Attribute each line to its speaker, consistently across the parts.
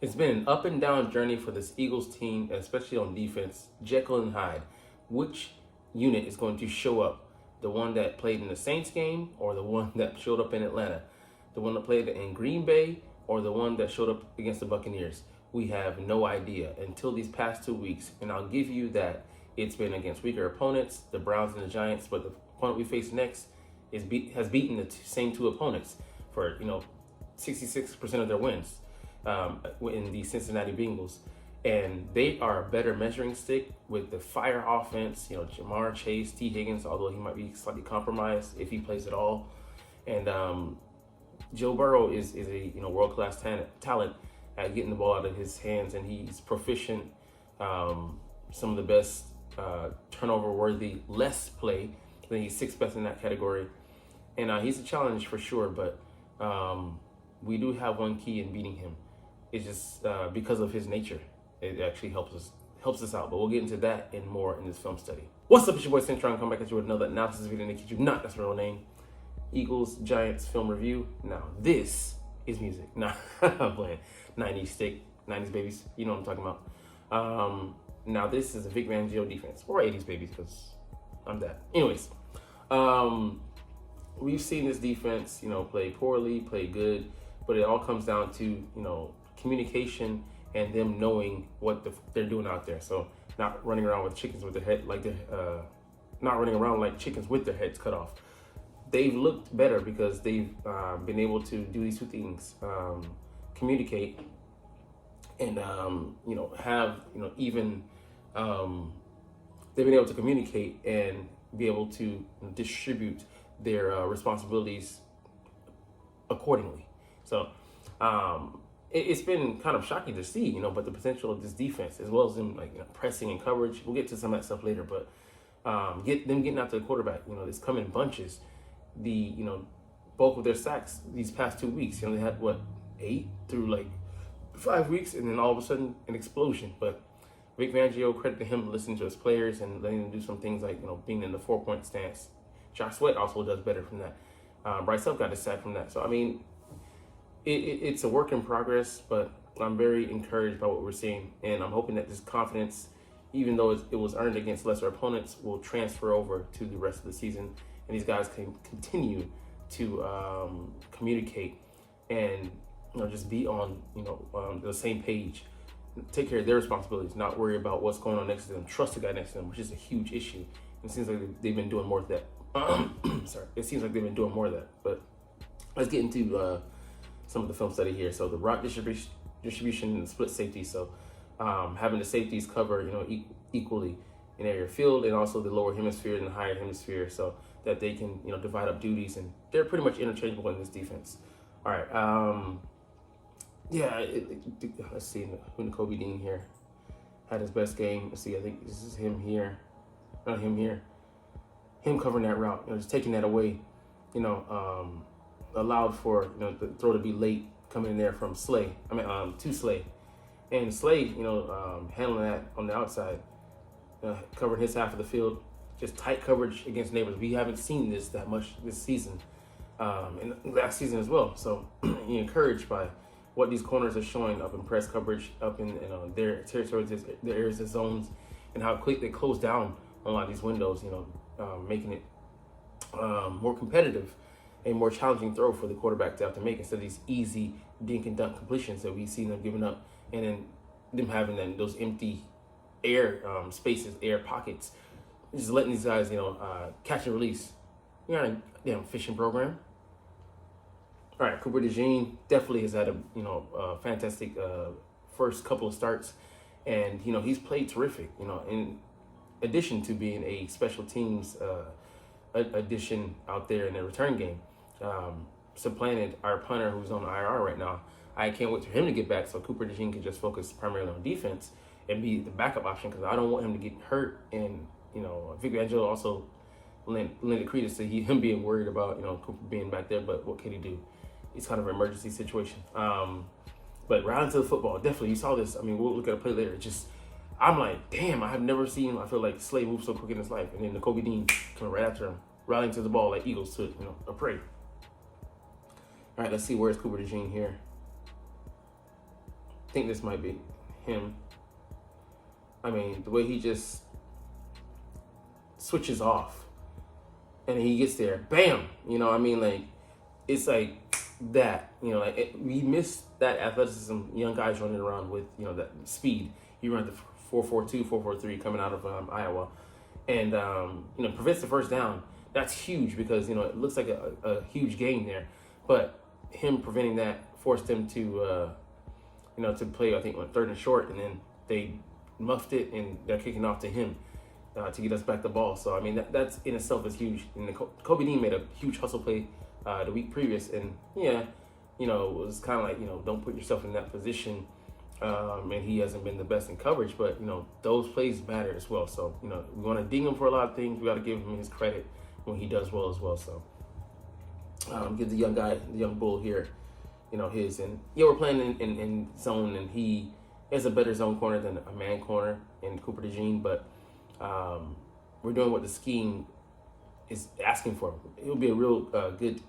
Speaker 1: It's been an up and down journey for this Eagles team, especially on defense. Jekyll and Hyde. Which unit is going to show up? The one that played in the Saints game or the one that showed up in Atlanta? The one that played in Green Bay or the one that showed up against the Buccaneers? We have no idea until these past 2 weeks. And I'll give you that it's been against weaker opponents, the Browns and the Giants, but the opponent we face next has beaten the same two opponents for 66% of their wins in the Cincinnati Bengals. And they are a better measuring stick with the fire offense. Jamar Chase, T. Higgins, although he might be slightly compromised if he plays at all. And Joe Burrow is a world-class talent at getting the ball out of his hands, and he's proficient. Some of the best turnover-worthy, less play. I think he's sixth best in that category. And he's a challenge for sure, but we do have one key in beating him. It's just because of his nature. It actually helps us out. But we'll get into that and more in this film study. What's up, it's your boy Centron. Come back at you with another analysis video. And I kid you not, that's my real name. Eagles Giants film review. Now this is music. Nah, I'm playing 90s stick, 90s babies. You know what I'm talking about. Now this is a Vic Fangio defense, or 80s babies, because I'm that. Anyways, we've seen this defense, play poorly, play good, but it all comes down to communication and them knowing what they're doing out there. So not running around with chickens with their head not running around like chickens with their heads cut off. They've looked better because they've been able to do these two things: communicate and they've been able to communicate and be able to distribute their responsibilities accordingly. So it's been kind of shocking to see, but the potential of this defense, as well as them pressing and coverage. We'll get to some of that stuff later, but getting out to the quarterback, it's come in bunches. The bulk of their sacks these past 2 weeks, they had 8 through 5 weeks, and then all of a sudden an explosion. But Vic Fangio, credit to him listening to his players and letting them do some things like being in the 4-point stance. Josh Sweat also does better from that. Bryce Huff got a sack from that. So I mean, it's a work in progress, but I'm very encouraged by what we're seeing, and I'm hoping that this confidence, even though it was earned against lesser opponents, will transfer over to the rest of the season, and these guys can continue to communicate and just be on the same page, take care of their responsibilities, not worry about what's going on next to them, trust the guy next to them, which is a huge issue. It seems like they've been doing more of that. Sorry, it seems like they've been doing more of that. But let's get into some of the film study here. So the route distribution and split safety. So having the safeties cover equally in area of field, and also the lower hemisphere and the higher hemisphere, so that they can divide up duties, and they're pretty much interchangeable in this defense. All right. Let's see. Kobe Dean here had his best game. Let's see. I think this is him here. Not him here. Him covering that route. Just taking that away. Allowed for the throw to be late coming in there from Slay. To Slay, and Slay handling that on the outside, covering his half of the field. Just tight coverage against neighbors. We haven't seen this that much this season, and last season as well. So you're encouraged by what these corners are showing up in press coverage, up in their territories, their areas, their zones, and how quick they close down on a lot of these windows. Making it more competitive and more challenging throw for the quarterback to have to make, instead of these easy dink and dunk completions that we see them giving up, and then them having those empty air spaces, air pockets, just letting these guys catch and release. You're on a damn fishing program. All right, Cooper DeJean definitely has had a fantastic first couple of starts, and he's played terrific. In addition to being a special teams addition out there in the return game, supplanted our punter who's on IR right now. I can't wait for him to get back so Cooper DeJean can just focus primarily on defense and be the backup option, because I don't want him to get hurt. And Vic Fangio also lended credence to him being worried about Cooper being back there. But what can he do? It's kind of an emergency situation. But right into the football, definitely you saw this. We'll look at a play later. I'm like, damn, I have never seen, I feel like Slay move so quick in his life. And then the Kobe Dean coming right after him, rallying to the ball like eagles to a prey. All right, let's see, where's Cooper DeJean here? think this might be him. I mean, the way he just switches off and he gets there, bam. You know, I mean, like, it's like that. You know, like we missed that athleticism. Young guys running around with, you know, that speed. He ran the 4.42, 4.43 coming out of Iowa, and you know, prevents the first down. That's huge because, you know, it looks like a huge gain there, but him preventing that forced them to you know, to play, I think, on 3rd and short, and then they muffed it and they're kicking off to him to get us back the ball. So I mean, that's in itself is huge. And Kobe Dean made a huge hustle play the week previous, and yeah, you know, it was kind of like, you know, don't put yourself in that position. And he hasn't been the best in coverage, but, you know, those plays matter as well. So, you know, we want to ding him for a lot of things. We got to give him his credit when he does well as well. So give the young guy, the young bull here, you know, his. And yeah, we're playing in zone, and he is a better zone corner than a man corner in Cooper DeJean, but we're doing what the scheme is asking for. It'll be a real good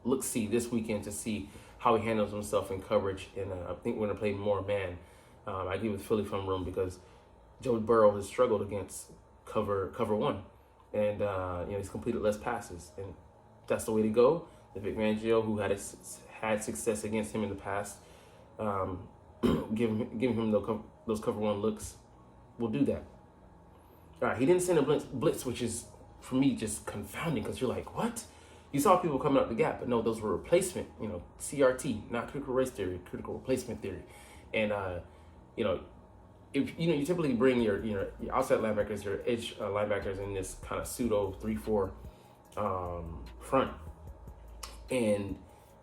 Speaker 1: look-see this weekend to see how he handles himself in coverage, and I think we're going to play more man. I agree with Philly from room because Joe Burrow has struggled against cover one, and you know, he's completed less passes, and that's the way to go. The Vic Fangio, who had success against him in the past, giving him those cover one looks, will do that. All right, he didn't send a blitz, which is for me just confounding because you're like, what? You saw people coming up the gap, but no, those were replacement, you know, CRT, not critical race theory, critical replacement theory. And, you know, if you know, you typically bring your outside linebackers, your edge linebackers in this kind of pseudo 3-4 front. And,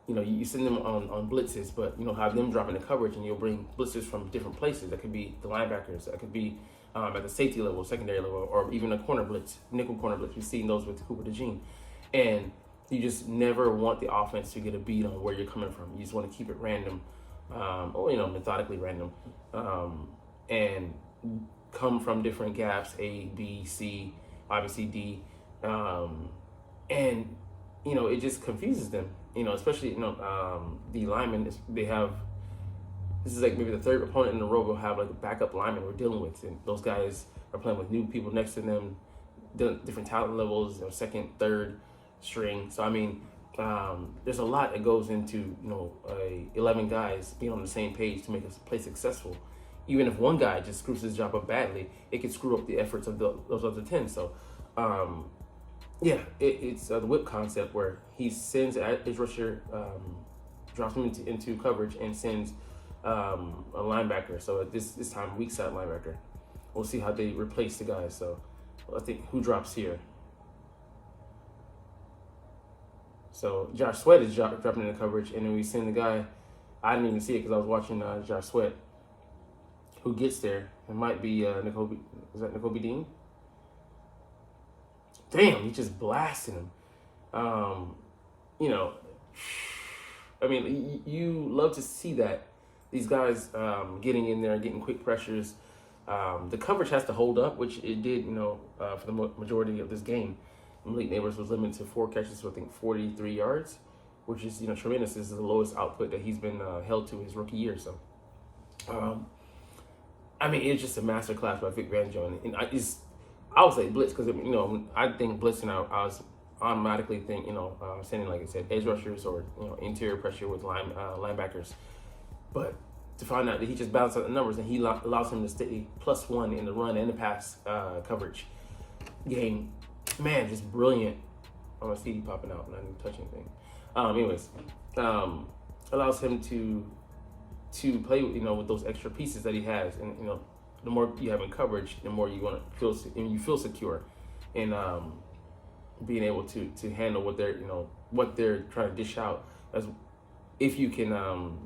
Speaker 1: you know, you send them on blitzes, but, you know, have them drop into coverage, and you'll bring blitzers from different places. That could be the linebackers, that could be at the safety level, secondary level, or even a corner blitz, nickel corner blitz. We've seen those with Cooper DeJean. And you just never want the offense to get a beat on where you're coming from. You just want to keep it random, or, you know, methodically random, and come from different gaps, A, B, C, obviously D, and, you know, it just confuses them, you know, especially, you know, the linemen, this is like maybe the third opponent in a row will have like a backup lineman we're dealing with, and those guys are playing with new people next to them, different talent levels, you know, second, third string. So I mean, there's a lot that goes into, you know, 11 guys being on the same page to make a play successful. Even if one guy just screws his job up badly, it can screw up the efforts of those other 10. So yeah, it's the whip concept where he sends edge rusher, drops him into coverage, and sends a linebacker. So at this time, weak side linebacker. We'll see how they replace the guys. So I think who drops here. So Josh Sweat is dropping into coverage, and then we send the guy. I didn't even see it because I was watching Josh Sweat. Who gets there? It might be Nakobe. Is that Nakobe Dean? Damn, he just blasted him. You know, I mean, you love to see that. These guys getting in there, getting quick pressures. The coverage has to hold up, which it did, you know, for the majority of this game. Malik Neighbors was limited to 4 catches for, I think, 43 yards, which is, you know, tremendous. This is the lowest output that he's been held to his rookie year. So, I mean, it's just a masterclass by Vic Fangio, and I would say blitz because, you know, I think blitzing out, I was automatically think, you know, sending, like I said, edge rushers or, you know, interior pressure with linebackers, but to find out that he just balanced out the numbers and he allows him to stay +1 in the run and the pass coverage game. Man, just brilliant. Oh, my CD popping out and I didn't touch anything. Allows him to play, you know, with those extra pieces that he has, and, you know, the more you have in coverage, the more you want to feel, and you feel secure in being able to handle what they're trying to dish out, as if you can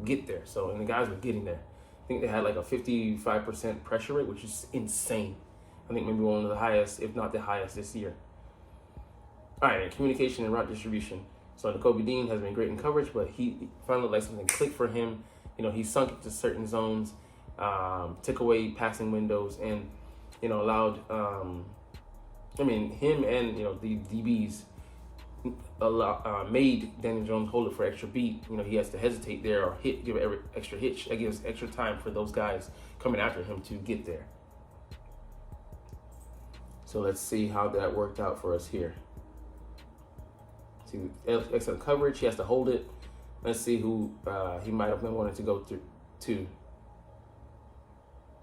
Speaker 1: get there. So, and the guys were getting there. I think they had like a 55% pressure rate, which is insane. I think maybe one of the highest, if not the highest, this year. All right, communication and route distribution. So Nakobe Dean has been great in coverage, but he finally like something clicked for him. You know, he sunk into certain zones, took away passing windows, and, you know, allowed, him and, you know, the DBs made Daniel Jones hold it for extra beat. He has to hesitate there or give every extra hitch. That gives extra time for those guys coming after him to get there. So let's see how that worked out for us here. See, excellent coverage. He has to hold it. Let's see who he might have been wanting to go through to.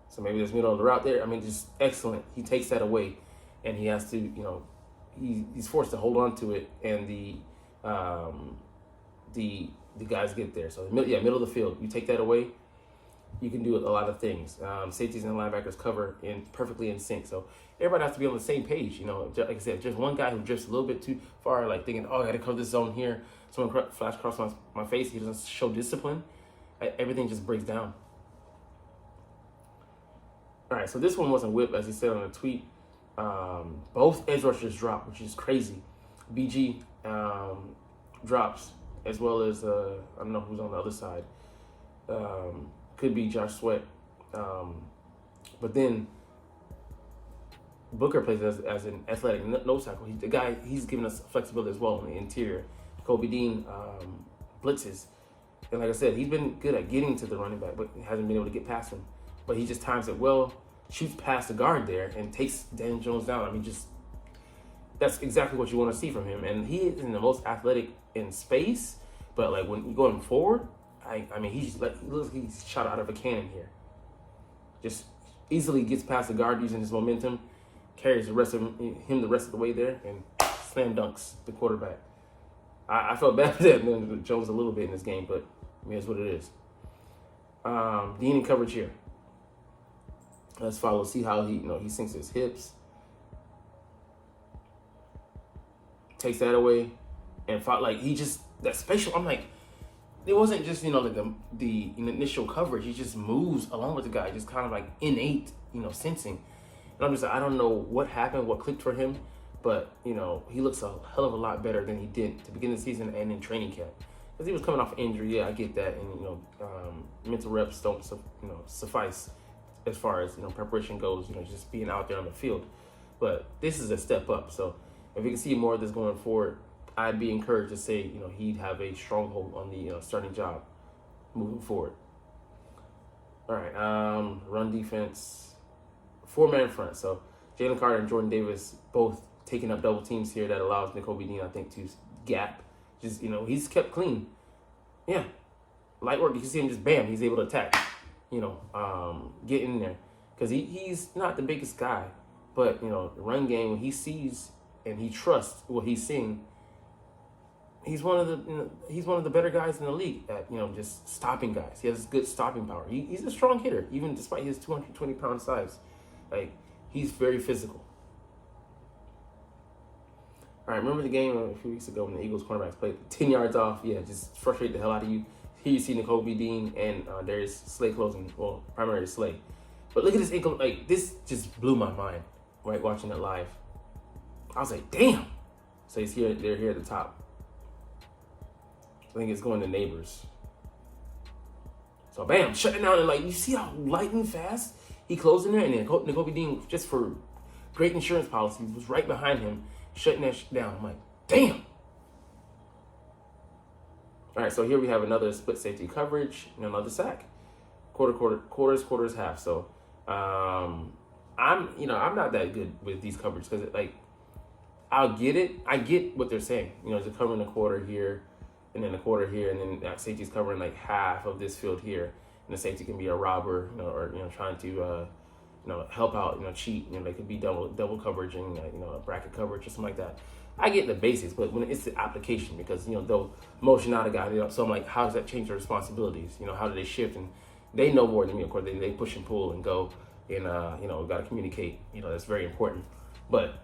Speaker 1: So maybe there's middle of the route there. I mean, just excellent. He takes that away, and he has to, he's forced to hold on to it, and the guys get there. So middle of the field. You take that away, you can do a lot of things. Safeties and linebackers cover perfectly in sync. So everybody has to be on the same page. Like I said, just one guy who drifts a little bit too far, like thinking, oh, I got to cover this zone here. Someone flash across my face. He doesn't show discipline. Everything just breaks down. All right, so this one wasn't whipped, as he said on a tweet. Both edge rushers dropped, which is crazy. BG drops, as well as, I don't know who's on the other side. Could be Josh Sweat. But then Booker plays as an athletic nose tackle. He's giving us flexibility as well in the interior. Kobe Dean blitzes. And like I said, he's been good at getting to the running back, but hasn't been able to get past him. But he just times it well, shoots past the guard there, and takes Daniel Jones down. I mean, that's exactly what you want to see from him. And he isn't the most athletic in space, but like when you go forward, I mean, he looks like he's shot out of a cannon here. Just easily gets past the guard using his momentum, carries the rest of the way there, and slam dunks the quarterback. I felt bad for that Jones a little bit in this game, but I mean, it's what it is. Dean in coverage here. Let's follow, see how he sinks his hips. Takes that away. And that spatial, I'm like, it wasn't just, like the initial coverage. He just moves along with the guy, just kind of like innate, sensing. And I'm just like, I don't know what happened, what clicked for him, but, he looks a hell of a lot better than he did to begin the season and in training camp. Because he was coming off injury, yeah, I get that. And, mental reps don't, suffice as far as, preparation goes, just being out there on the field. But this is a step up. So if we can see more of this going forward, I'd be encouraged to say, he'd have a stronghold on the starting job moving forward. All right, run defense, 4-man front. So Jalen Carter and Jordan Davis both taking up double teams here. That allows Nakobe Dean, I think, to gap. Just, he's kept clean. Yeah, light work. You can see him just, bam, he's able to attack. Get in there. Because he's not the biggest guy. But, the run game, when he sees and he trusts what he's seeing, he's one of the better guys in the league at, just stopping guys. He has good stopping power. He's a strong hitter, even despite his 220-pound size. Like, he's very physical. All right, remember the game a few weeks ago when the Eagles cornerbacks played 10 yards off? Yeah, just frustrate the hell out of you. Here you see Nakobe Dean and Darius Slay closing. Well, primarily Slay. But look at this ankle. Like, this just blew my mind, right, watching it live. I was like, damn. So he's here. They're here at the top. I think it's going to Neighbors. So, bam, shutting down. And, like, you see how light and fast he closed in there? And then Nakobe Dean, just for great insurance policy, was right behind him, shutting that shit down. I'm like, damn. All right, so here we have another split safety coverage and another sack. Quarters, half. So I'm not that good with these coverages because I'll get it. I get what they're saying. They're covering a quarter here and then a quarter here, and then that safety's covering like half of this field here. And the safety can be a robber, or trying to help out, cheat. They could be double coverage and a bracket coverage or something like that. I get the basics, but when it's the application, because they'll motion out a guy, so I'm like, how does that change their responsibilities? How do they shift? And they know more than me, of course. They push and pull and go, and got to communicate. That's very important. But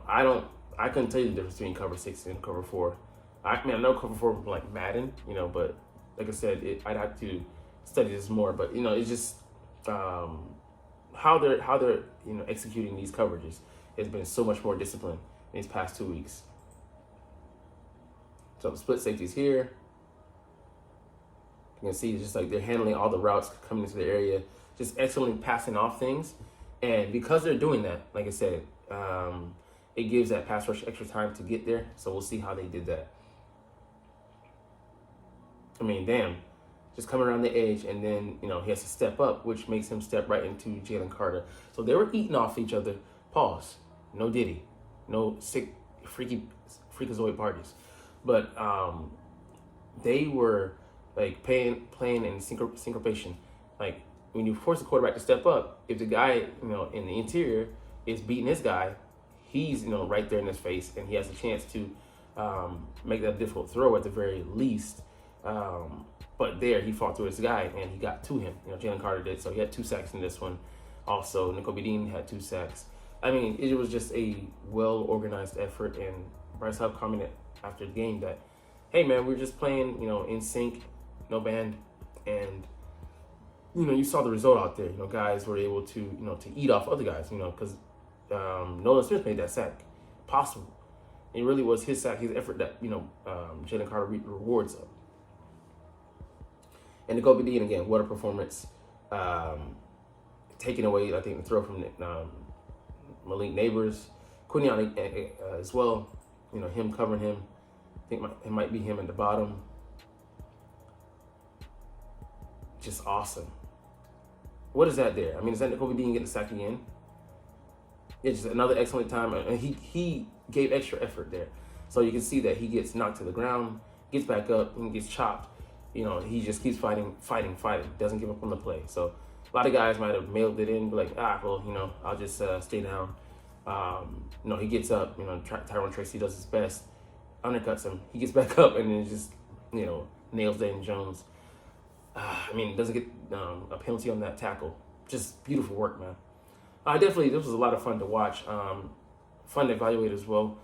Speaker 1: I couldn't tell you the difference between cover 6 and cover 4. I know cover 4 from like Madden, but like I said, I'd have to study this more. But it's just how they're executing these coverages has been so much more disciplined in these past 2 weeks. So the split safeties here. You can see it's just like they're handling all the routes coming into the area, just excellently passing off things. And because they're doing that, like I said, it gives that pass rush extra time to get there. So we'll see how they did that. I mean, damn, just coming around the edge, and then, you know, he has to step up, which makes him step right into Jalen Carter. So they were eating off each other. Pause. No Diddy. No sick, freakazoid parties. But they were like playing in syncopation. Like, when you force the quarterback to step up, if the guy, you know, in the interior is beating this guy, he's, you know, right there in his face, and he has a chance to make that difficult throw at the very least. But there, he fought through his guy, and he got to him. You know, Jalen Carter did, so he had 2 sacks in this one. Also, Nakobe Dean had 2 sacks. I mean, it was just a well-organized effort, and Bryce Huff commented after the game that, hey, man, we're just playing, you know, in sync, no band, and, you know, you saw the result out there. You know, guys were able to, you know, to eat off other guys, you know, because Nolan Smith made that sack possible. It really was his sack, his effort that, you know, Jalen Carter rewards of. And Nakobe Dean, again, what a performance. Taking away, I think, the throw from Malik Neighbors. Quinion as well, you know, him covering him. I think it might be him at the bottom. Just awesome. What is that there? I mean, is that Nakobe Dean getting the sack again? It's just another excellent time. And he gave extra effort there. So you can see that he gets knocked to the ground, gets back up, and gets chopped. You know, he just keeps fighting, doesn't give up on the play. So a lot of guys might have mailed it in, be like, well, you know, I'll just stay down. You know, he gets up, you know, Tyrone Tracy does his best, undercuts him. He gets back up and then just, you know, nails Daniel Jones. I mean, doesn't get a penalty on that tackle. Just beautiful work, man. Definitely, this was a lot of fun to watch. Fun to evaluate as well.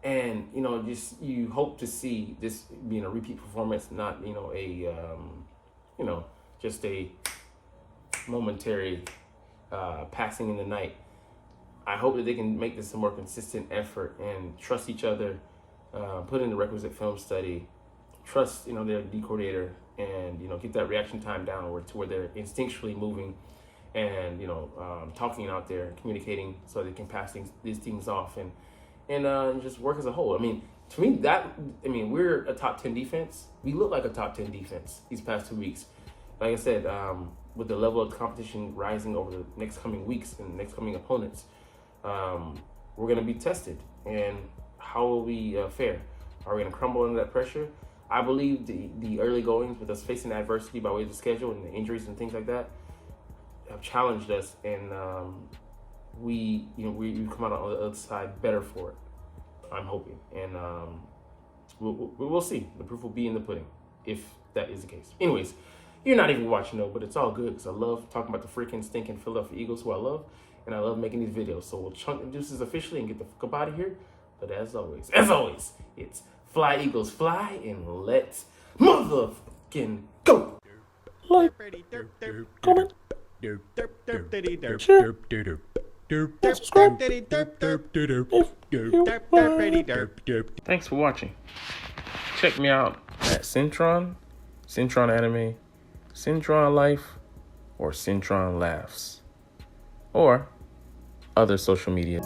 Speaker 1: And, you know, just you hope to see this being a repeat performance, not, you know, you know, just a momentary passing in the night. I hope that they can make this a more consistent effort and trust each other, put in the requisite film study, trust, you know, their D coordinator, and, you know, get that reaction time down to where they're instinctually moving and, you know, talking out there, communicating so they can pass these things off and just work as a whole. I mean, to me, we're a top 10 defense. We look like a top 10 defense these past 2 weeks. Like I said, with the level of competition rising over the next coming weeks and next coming opponents, we're going to be tested. And how will we fare? Are we going to crumble under that pressure? I believe the early goings with us facing adversity by way of the schedule and the injuries and things like that have challenged us, and we come out on the other side better for it. I'm hoping, and we'll see. The proof will be in the pudding, if that is the case. Anyways, you're not even watching though, but it's all good because I love talking about the freaking stinking Philadelphia Eagles, who I love, and I love making these videos. So we'll chunk the juices officially and get the fuck up out of here. But as always, it's fly Eagles fly, and let's motherfucking go.
Speaker 2: Like, comment, share, subscribe if you want.
Speaker 1: Thanks for watching. Check me out at Centron Anime, Centron Life, or Centron Laughs, or other social media.